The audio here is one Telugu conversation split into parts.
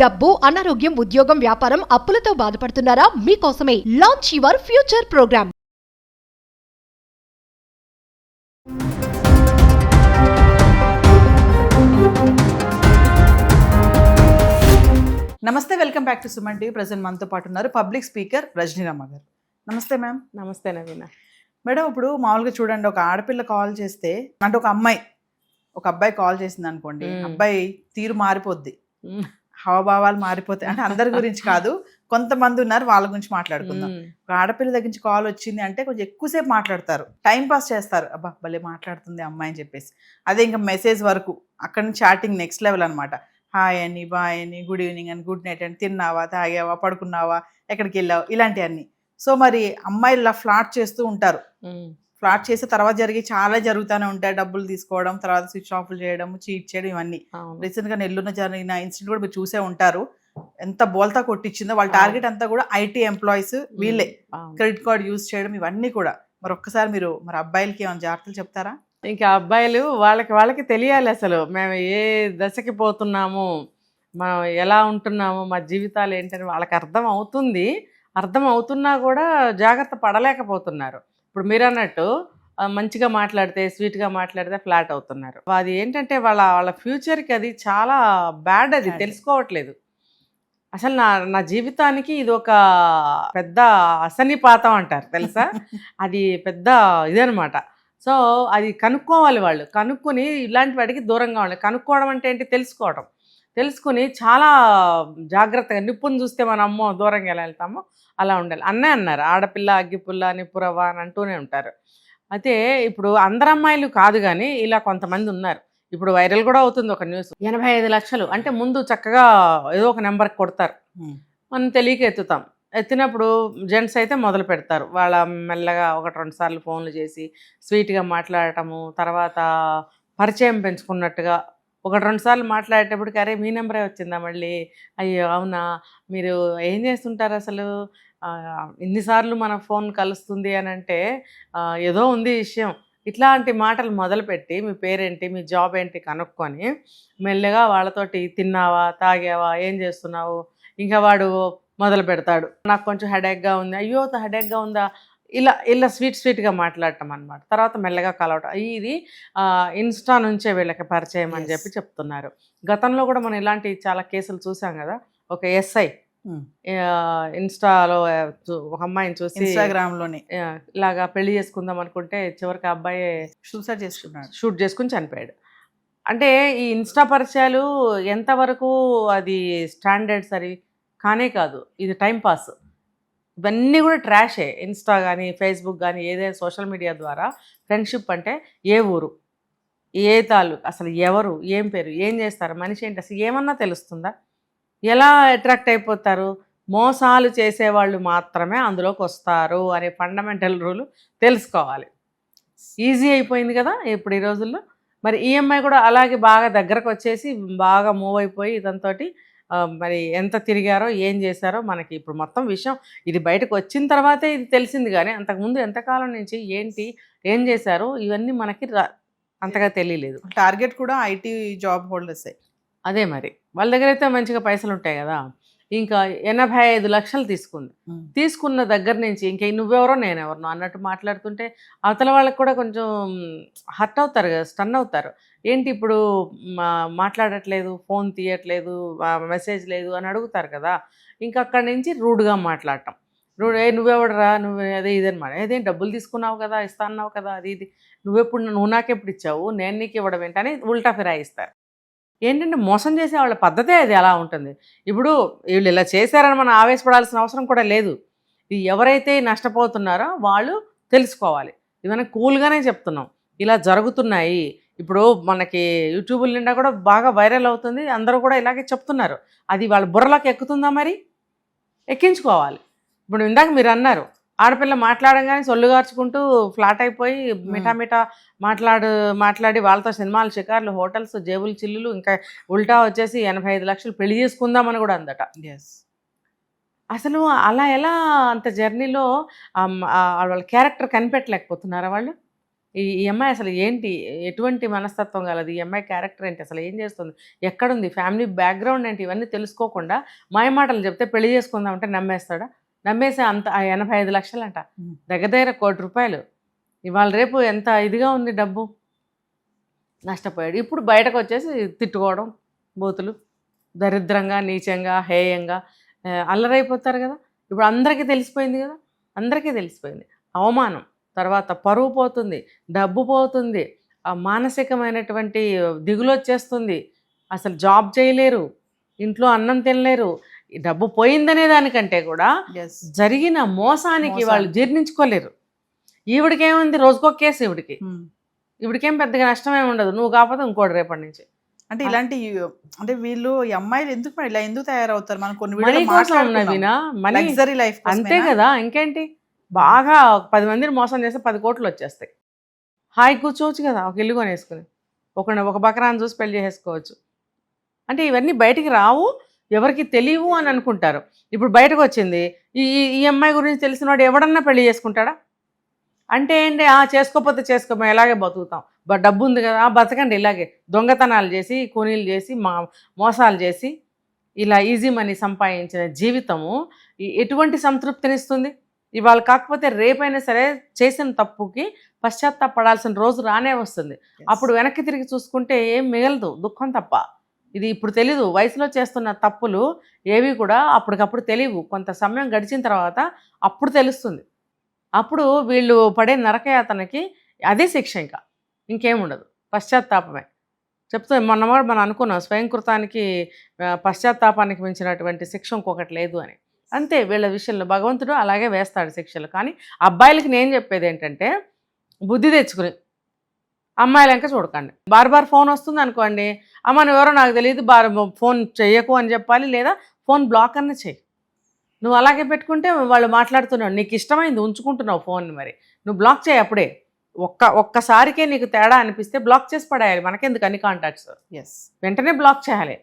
డబ్బు, అనారోగ్యం, ఉద్యోగం, వ్యాపారం, అప్పులతో బాధపడుతున్నారా? మీకోసమే లాంచ్ యువర్ ఫ్యూచర్ ప్రోగ్రామ్. నమస్తే, welcome back to Suman TV. Present మనతో పాటు ఉన్నారు పబ్లిక్ స్పీకర్ రజనీరామ గారు. నమస్తే మ్యామ్. నమస్తే నవీన. మేడం, ఇప్పుడు మామూలుగా చూడండి, ఒక ఆడపిల్ల కాల్ చేస్తే, అంటే ఒక అబ్బాయి కాల్ చేసింది అనుకోండి, అబ్బాయి తీరు మారిపోద్ది, హావభావాలు మారిపోతాయి. అంటే అందరి గురించి కాదు, కొంతమంది ఉన్నారు, వాళ్ళ గురించి మాట్లాడుకుందాం. ఒక ఆడపిల్ల దగ్గర నుంచి కాల్ వచ్చింది అంటే కొంచెం ఎక్కువసేపు మాట్లాడతారు, టైం పాస్ చేస్తారు. అబ్బా భలే మాట్లాడుతుంది అమ్మాయి అని చెప్పేసి. అదే ఇంకా మెసేజ్ వరకు, అక్కడ నుంచి చాటింగ్ నెక్స్ట్ లెవెల్ అనమాట. హాయ్ అని, బాయ్ అని, గుడ్ ఈవినింగ్ అని, గుడ్ నైట్ అని, తిన్నావా, తాగావా, పడుకున్నావా, ఎక్కడికి వెళ్ళావు, ఇలాంటివన్నీ. సో మరి అమ్మాయిలు ఇలా ఫ్లాట్ చేస్తూ ఉంటారు. ఫ్లాట్ చేసే తర్వాత చాలా జరుగుతూనే ఉంటాయి. డబ్బులు తీసుకోవడం, తర్వాత స్విచ్ ఆఫ్లు చేయడం, చీట్ చేయడం, ఇవన్నీ. రీసెంట్గా నెల్లూరులో జరిగిన ఇన్సిడెంట్ కూడా మీరు చూసే ఉంటారు. ఎంత బోల్తా కొట్టించిందో. వాళ్ళ టార్గెట్ అంతా కూడా ఐటీ ఎంప్లాయీస్, వీళ్ళే. క్రెడిట్ కార్డ్ యూజ్ చేయడం, ఇవన్నీ కూడా. మరి ఒక్కసారి మీరు మరి అబ్బాయిలకి ఏమైనా జాగ్రత్తలు చెప్తారా? ఇంకా అబ్బాయిలు వాళ్ళకి తెలియాలి అసలు మేము ఏ దశకి పోతున్నాము, మనం ఎలా ఉంటున్నాము, మా జీవితాలు ఏంటని వాళ్ళకి అర్థం అవుతున్నా కూడా జాగ్రత్త పడలేకపోతున్నారు. ఇప్పుడు మీరు అన్నట్టు మంచిగా మాట్లాడితే, స్వీట్గా మాట్లాడితే ఫ్లాట్ అవుతున్నారు. అది ఏంటంటే వాళ్ళ ఫ్యూచర్కి అది చాలా బ్యాడ్, అది తెలుసుకోవట్లేదు. అసలు నా జీవితానికి ఇది ఒక పెద్ద అసన్నిపాతం అంటారు తెలుసా. అది పెద్ద ఇదనమాట. సో అది కనుక్కోవాలి వాళ్ళు. కనుక్కొని ఇలాంటి వాటికి దూరంగా ఉండాలి. కనుక్కోవడం అంటే ఏంటి, తెలుసుకుని చాలా జాగ్రత్తగా, నిప్పును చూస్తే మన అమ్మో దూరంగా ఎలా వెళ్తామో అలా ఉండాలి. అన్నారు, ఆడపిల్ల అగ్గిపుల్ల నిప్పురవ్వ అని అంటూనే ఉంటారు. అయితే ఇప్పుడు అందరు అమ్మాయిలు కాదు, కానీ ఇలా కొంతమంది ఉన్నారు. ఇప్పుడు వైరల్ కూడా అవుతుంది ఒక న్యూస్. 85 లక్షలు అంటే ముందు చక్కగా ఏదో ఒక నెంబర్కి కొడతారు, మనం తెలియక ఎత్తినప్పుడు జెంట్స్ అయితే మొదలు పెడతారు. వాళ్ళ మెల్లగా 1-2 సార్లు ఫోన్లు చేసి స్వీట్గా మాట్లాడటము, తర్వాత పరిచయం పెంచుకున్నట్టుగా 1-2 సార్లు మాట్లాడేటప్పటికి, అరే మీ నెంబరే వచ్చిందా మళ్ళీ, అయ్యో అవునా, మీరు ఏం చేస్తుంటారు అసలు, ఇన్నిసార్లు మన ఫోన్ కలుస్తుంది అని అంటే ఏదో ఉంది విషయం. ఇట్లాంటి మాటలు మొదలుపెట్టి మీ పేరేంటి, మీ జాబ్ ఏంటి కనుక్కొని మెల్లగా వాళ్ళతోటి తిన్నావా, తాగావా, ఏం చేస్తున్నావు, ఇంకా వాడు మొదలు పెడతాడు, నాకు కొంచెం హెడేక్గా ఉంది, అయ్యో హెడేక్గా ఉందా, ఇలా స్వీట్గా మాట్లాడటం అనమాట. తర్వాత మెల్లగా కలవటం. ఇది ఇన్స్టా నుంచే వీళ్ళకి పరిచయం అని చెప్పి చెప్తున్నారు. గతంలో కూడా మనం ఇలాంటి చాలా కేసులు చూసాం కదా. ఒక ఎస్ఐ ఇన్స్టాలో ఒక అమ్మాయిని చూసి, ఇన్స్టాగ్రామ్లోనే ఇలాగా పెళ్లి చేసుకుందాం అనుకుంటే చివరికి అబ్బాయి షూట్ చేసుకుని చనిపోయాడు. అంటే ఈ ఇన్స్టా పరిచయాలు ఎంతవరకు అది స్టాండర్డ్స్ అది కానే కాదు, ఇది టైంపాస్. ఇవన్నీ కూడా ట్రాషే. ఇన్స్టా కానీ, ఫేస్బుక్ కానీ, ఏదైనా సోషల్ మీడియా ద్వారా ఫ్రెండ్షిప్ అంటే ఏ ఊరు, ఏ తాలూకు, అసలు ఎవరు, ఏం పేరు, ఏం చేస్తారు, మనిషి ఏంటి, అసలు ఏమన్నా తెలుస్తుందా? ఎలా అట్రాక్ట్ అయిపోతారు? మోసాలు చేసేవాళ్ళు మాత్రమే అందులోకి వస్తారు అనే ఫండమెంటల్ రూల్ తెలుసుకోవాలి. ఈజీ అయిపోయింది కదా ఇప్పుడు ఈ రోజుల్లో. మరి ఈఎంఐ కూడా అలాగే బాగా దగ్గరకు వచ్చేసి బాగా మూవ్ అయిపోయి ఇదంతో మరి ఎంత తిరిగారో, ఏం చేశారో మనకి ఇప్పుడు మొత్తం విషయం ఇది బయటకు వచ్చిన తర్వాతే ఇది తెలిసింది. కానీ అంతకుముందు ఎంతకాలం నుంచి ఏంటి, ఏం చేశారు, ఇవన్నీ మనకి అంతగా తెలియలేదు. టార్గెట్ కూడా ఐటీ జాబ్ హోల్డర్సే. అదే మరి వాళ్ళ దగ్గర అయితే మంచిగా పైసలు ఉంటాయి కదా. ఇంకా 85 లక్షలు తీసుకున్న దగ్గర నుంచి ఇంకా నువ్వెవరో నేనెవరినో అన్నట్టు మాట్లాడుతుంటే అవతల వాళ్ళకి కూడా కొంచెం హర్ట్ అవుతారు కదా, స్టన్ అవుతారు. ఏంటి ఇప్పుడు మాట్లాడట్లేదు, ఫోన్ తీయట్లేదు, మెసేజ్ లేదు అని అడుగుతారు కదా. ఇంకా అక్కడి నుంచి రూడ్గా మాట్లాడటం. నువ్వెవడరా, నువ్వు అదే ఇదనమాట. అదే డబ్బులు తీసుకున్నావు కదా, ఇస్తా అన్నావు కదా, అది ఇది, నువ్వు నాకెప్పుడు ఇచ్చావు, నేను నీకు ఇవ్వడం ఏంటని ఉల్టా ఫిరాయిస్తారు. ఏంటంటే మోసం చేసే వాళ్ళ పద్ధతే అది అలా ఉంటుంది. ఇప్పుడు వీళ్ళు ఇలా చేశారని మనం ఆవేశపడాల్సిన అవసరం కూడా లేదు. ఇది ఎవరైతే నష్టపోతున్నారో వాళ్ళు తెలుసుకోవాలి. ఇవన్నీ కూల్గానే చెప్తున్నాం, ఇలా జరుగుతున్నాయి. ఇప్పుడు మనకి యూట్యూబ్ నిండా కూడా బాగా వైరల్ అవుతుంది, అందరూ కూడా ఇలాగే చెప్తున్నారు. అది వాళ్ళ బుర్రలోకి ఎక్కుతుందా? మరి ఎక్కించుకోవాలి. ఇప్పుడు ఇందాక మీరు అన్నారు, ఆడపిల్ల మాట్లాడంగానే సొల్లు గార్చుకుంటూ ఫ్లాట్ అయిపోయి మిఠా మాట్లాడి వాళ్ళతో సినిమాలు, షికార్లు, హోటల్స్, జేబులు చిల్లులు, ఇంకా ఉల్టా వచ్చేసి 85 లక్షలు పెళ్లి చేసుకుందామని కూడా అందట. అసలు అలా ఎలా అంత జర్నీలో వాళ్ళ క్యారెక్టర్ కనిపెట్టలేకపోతున్నారా వాళ్ళు? ఈ అమ్మాయి అసలు ఏంటి, ఎటువంటి మనస్తత్వం గలది, ఈ అమ్మాయి క్యారెక్టర్ ఏంటి, అసలు ఏం చేస్తుంది, ఎక్కడుంది, ఫ్యామిలీ బ్యాక్గ్రౌండ్ ఏంటి, ఇవన్నీ తెలుసుకోకుండా మాయమాటలు చెప్తే పెళ్లి చేసుకుందామంటే నమ్మేస్తాడా? నమ్మేసి అంత 85 లక్షలంట, దగ్గర దగ్గర 1 కోటి రూపాయలు. ఇవాళ రేపు ఎంత ఇదిగా ఉంది డబ్బు. నష్టపోయాడు. ఇప్పుడు బయటకు వచ్చేసి తిట్టుకోవడం, బూతులు, దరిద్రంగా, నీచంగా, హేయంగా అల్లరైపోతారు కదా. ఇప్పుడు అందరికీ తెలిసిపోయింది కదా, అందరికీ తెలిసిపోయింది. అవమానం, తర్వాత పరువు పోతుంది, డబ్బు పోతుంది, ఆ మానసికమైనటువంటి దిగులు వచ్చేస్తుంది. అసలు జాబ్ చేయలేరు, ఇంట్లో అన్నం తినలేరు. ఈ డబ్బు పోయిందనే దానికంటే కూడా జరిగిన మోసానికి వాళ్ళు జీర్ణించుకోలేరు. ఈవిడికేముంది, రోజుకొక కేసు ఈవిడికేం పెద్దగా నష్టమేమి ఉండదు. నువ్వు కాకపోతే ఇంకోటి రేపటి నుంచి. అంటే ఇలాంటి అంటే వీళ్ళు ఈ అమ్మాయిలు ఎందుకు మరి ఇలా ఎందుకు తయారవుతారు? మనం కొన్ని లగ్జరీ లైఫ్ అంతే కదా, ఇంకేంటి. బాగా 10 మందిని మోసం చేస్తే 10 కోట్లు వచ్చేస్తాయి. హాయి కూర్చోవచ్చు కదా, ఒక ఇల్లు కొనేసుకుని, ఒక బకరాన్ని చూసి పెళ్లి చేసుకోవచ్చు. అంటే ఇవన్నీ బయటికి రావు, ఎవరికి తెలియవు అని అనుకుంటారు. ఇప్పుడు బయటకు వచ్చింది. ఈ అమ్మాయి గురించి తెలిసిన వాడు ఎవడన్నా పెళ్లి చేసుకుంటాడా? అంటే ఏంటి, చేసుకోకపోతే చేసుకోమో, ఎలాగే బతుకుతాం, డబ్బు ఉంది కదా, బతకండి ఇలాగే దొంగతనాలు చేసి, కూనీలు చేసి, మోసాలు చేసి, ఇలా ఈజీ మనీ సంపాదించిన జీవితము ఎటువంటి సంతృప్తినిస్తుంది? ఇవాళ కాకపోతే రేపైనా సరే చేసిన తప్పుకి పశ్చాత్తాపడాల్సిన రోజు రానే వస్తుంది. అప్పుడు వెనక్కి తిరిగి చూసుకుంటే ఏం మిగలదు, దుఃఖం తప్ప. ఇది ఇప్పుడు తెలీదు. వయసులో చేస్తున్న తప్పులు ఏవి కూడా అప్పటికప్పుడు తెలియవు. కొంత సమయం గడిచిన తర్వాత అప్పుడు తెలుస్తుంది. అప్పుడు వీళ్ళు పడే నరకయాతనకి అదే శిక్ష, ఇంకేముండదు, పశ్చాత్తాపమే. చెప్తే మనం అనుకున్నాం, స్వయంకృతానికి పశ్చాత్తాపానికి మించినటువంటి శిక్ష ఇంకొకటి లేదు అని. అంతే వీళ్ళ విషయంలో భగవంతుడు అలాగే వేస్తాడు శిక్షలు. కానీ అబ్బాయిలకి నేను చెప్పేది ఏంటంటే, బుద్ధి తెచ్చుకుని అమ్మాయిలు ఇంకా చూడకండి. బార్ ఫోన్ వస్తుంది అనుకోండి, అమ్మ నువ్వు ఎవరో నాకు తెలియదు, ఫోన్ చెయ్యకు అని చెప్పాలి, లేదా ఫోన్ బ్లాక్ అన్న చెయ్యి. నువ్వు అలాగే పెట్టుకుంటే వాళ్ళు మాట్లాడుతున్నావు, నీకు ఇష్టమైంది ఉంచుకుంటున్నావు ఫోన్, మరి నువ్వు బ్లాక్ చేయి. అప్పుడే ఒక్కసారికే నీకు తేడా అనిపిస్తే బ్లాక్ చేసి పడేయాలి. మనకెందుకు అన్ని కాంటాక్ట్స్, వెంటనే బ్లాక్ చేయాలి.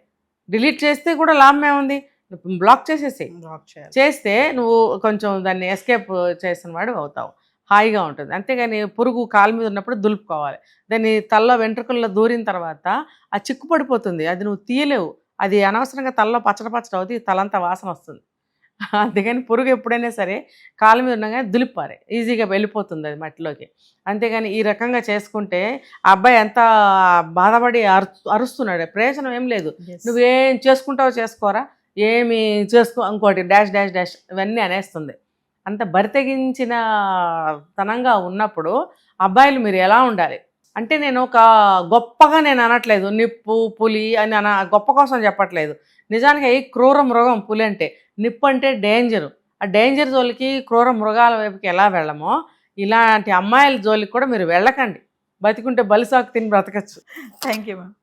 డిలీట్ చేస్తే కూడా లాభమే ఉంది, బ్లాక్ చేసేసి. చేస్తే నువ్వు కొంచెం దాన్ని ఎస్కేప్ చేసిన వాడు అవుతావు, హాయిగా ఉంటుంది. అంతేగాని పురుగు కాలు మీద ఉన్నప్పుడు దులుపుకోవాలి. దాన్ని తల్లో వెంట్రుకల్లో దూరిన తర్వాత ఆ చిక్కు పడిపోతుంది, అది నువ్వు తీయలేవు. అది అనవసరంగా తల్లో పచ్చడి అవుతుంది, తలంతా వాసన వస్తుంది. అందుకని పురుగు ఎప్పుడైనా సరే కాలు మీద ఉండగానే దులిపారే, ఈజీగా వెళ్ళిపోతుంది అది మట్టిలోకి. అంతేగాని ఈ రకంగా చేసుకుంటే ఆ అబ్బాయి ఎంత బాధపడి అరుస్తున్నాడు, ప్రయోజనం ఏం లేదు. నువ్వేం చేసుకుంటావో చేసుకోరా, ఏమి చేసుకో, ఇంకోటి డాష్ డాష్ డాష్ ఇవన్నీ అనేస్తుంది. అంత బరితెగించిన తనంగా ఉన్నప్పుడు అబ్బాయిలు మీరు ఎలా ఉండాలి అంటే, నేను ఒక గొప్పగా నేను అనట్లేదు, నిప్పు పులి అని గొప్ప కోసం చెప్పట్లేదు. నిజానికి క్రూర మృగం పులి అంటే, నిప్పు అంటే డేంజరు. ఆ డేంజర్ జోలికి, క్రూర మృగాల వైపుకి ఎలా వెళ్ళమో ఇలాంటి అమ్మాయిల జోలికి కూడా మీరు వెళ్ళకండి. బతికుంటే బలిసాకు తిని బ్రతకచ్చు. Thank you ma'am.